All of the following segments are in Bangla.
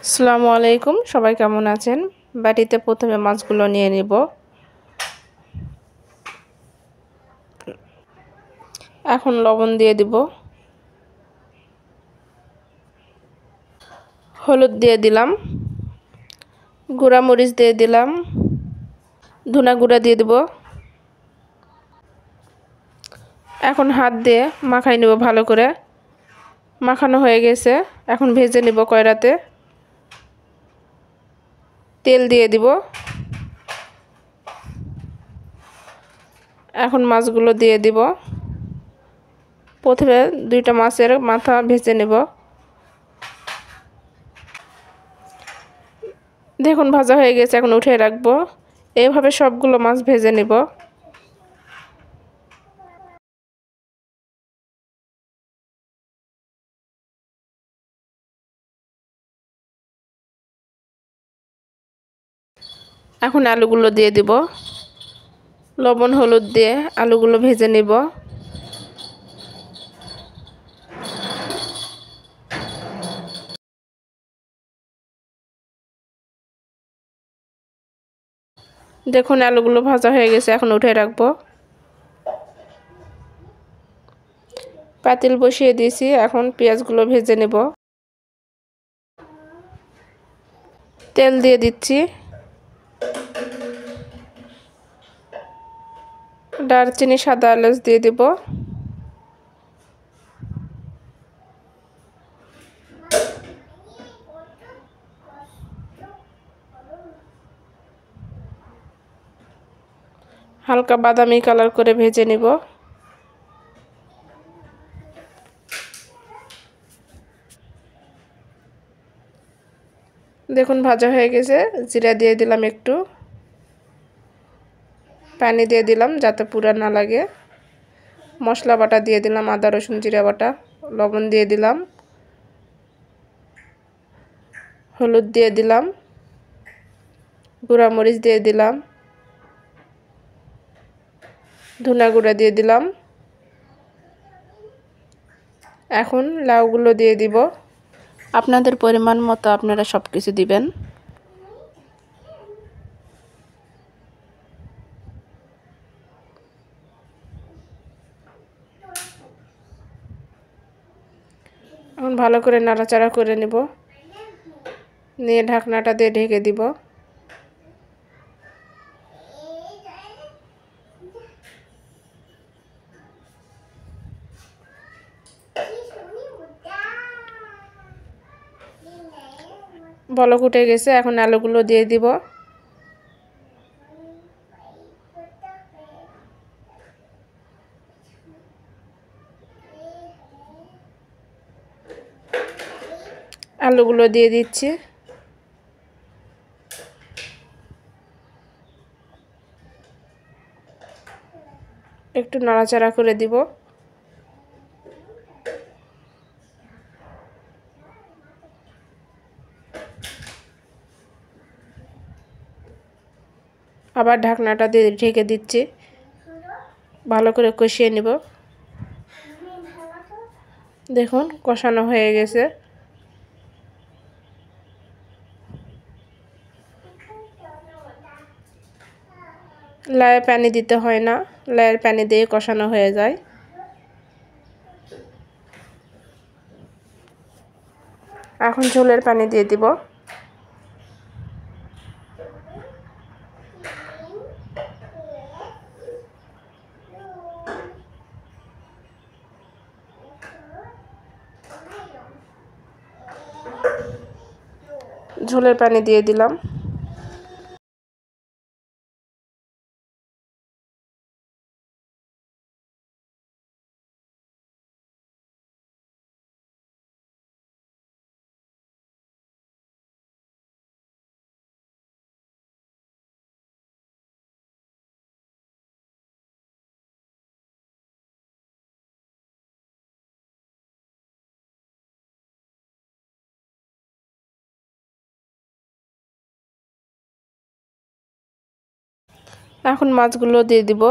আসসালামু আলাইকুম, সবাই কেমন আছেন? বাটিতে প্রথমে মাছগুলো নিয়ে নিব। এখন লবণ দিয়ে দিব, হলুদ দিয়ে দিলাম, গুঁড়া মরিচ দিয়ে দিলাম, ধনা গুঁড়া দিয়ে দিব। এখন হাত দিয়ে মাখাই নেব ভালো করে। মাখানো হয়ে গেছে, এখন ভেজে নেব কড়াইতে। তেল দিয়ে দিব। এখন মাছগুলো দিয়ে দিব। প্রথমে দুইটা মাছের মাথা ভেজে নেব। দেখুন ভাজা হয়ে গেছে, এখন উঠিয়ে রাখবো। এইভাবে সবগুলো মাছ ভেজে নেব। এখন আলুগুলো দিয়ে দিব। লবণ হলুদ দিয়ে আলুগুলো ভেজে নেব। দেখুন আলুগুলো ভাজা হয়ে গেছে, এখন উঠে রাখবো। পাতিল বসিয়ে দিয়েছি, এখন পেঁয়াজগুলো ভেজে নেব। তেল দিয়ে দিচ্ছি। দারচিনি সাদা এলাচ দিয়ে দিব। হালকা বাদামি কালার করে ভেজে নেব। দেখুন ভাজা হয়ে গেছে, জিরা দিয়ে দিলাম একটু। পানি দিয়ে দিলাম যাতে পুড়া না লাগে। মশলা বাটা দিয়ে দিলাম, আদা রসুন জিরা বাটা। লবণ দিয়ে দিলাম, হলুদ দিয়ে দিলাম, গুঁড়া মরিচ দিয়ে দিলাম, ধনা গুঁড়া দিয়ে দিলাম। এখন লাউগুলো দিয়ে দিব। আপনাদের পরিমাণ মতো আপনারা সব কিছু দিবেন। এখন ভালো করে নাড়াচাড়া করে নেব, নিয়ে ঢাকনাটা দিয়ে ঢেকে দিব। বলক উঠে গেছে, এখন আলুগুলো দিয়ে দিব। আলুগুলো দিয়ে দিচ্ছি। একটু নাড়াচাড়া করে দিব। আবার ঢাকনাটা দিয়ে ঢেকে দিচ্ছি, ভালো করে কষিয়ে নিব। দেখুন কষানো হয়ে গেছে। লায়ে পানি দিতে হয় না, লায়ের পানি দিয়ে কষানো হয়ে যায়। এখন ঝোলের পানি দিয়ে দিব। ঝোলের পানি দিয়ে দিলাম। এখন মাছগুলো দিয়ে দিব।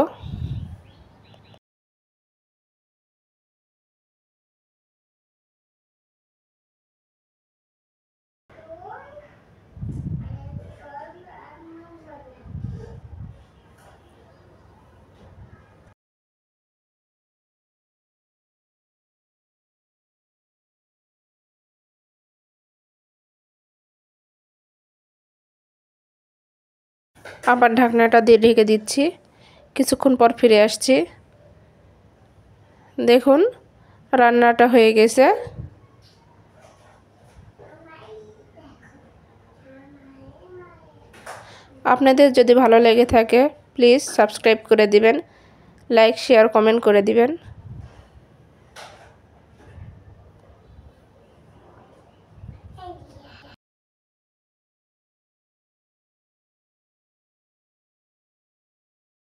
আবার ঢাকনাটা দিয়ে ঢেকে দিচ্ছি। কিছুক্ষণ পর ফিরে আসছি। দেখুন রান্নাটা হয়ে গেছে। আপনাদের যদি ভালো লেগে থাকে প্লিজ সাবস্ক্রাইব করে দিবেন, লাইক শেয়ার কমেন্ট করে দিবেন।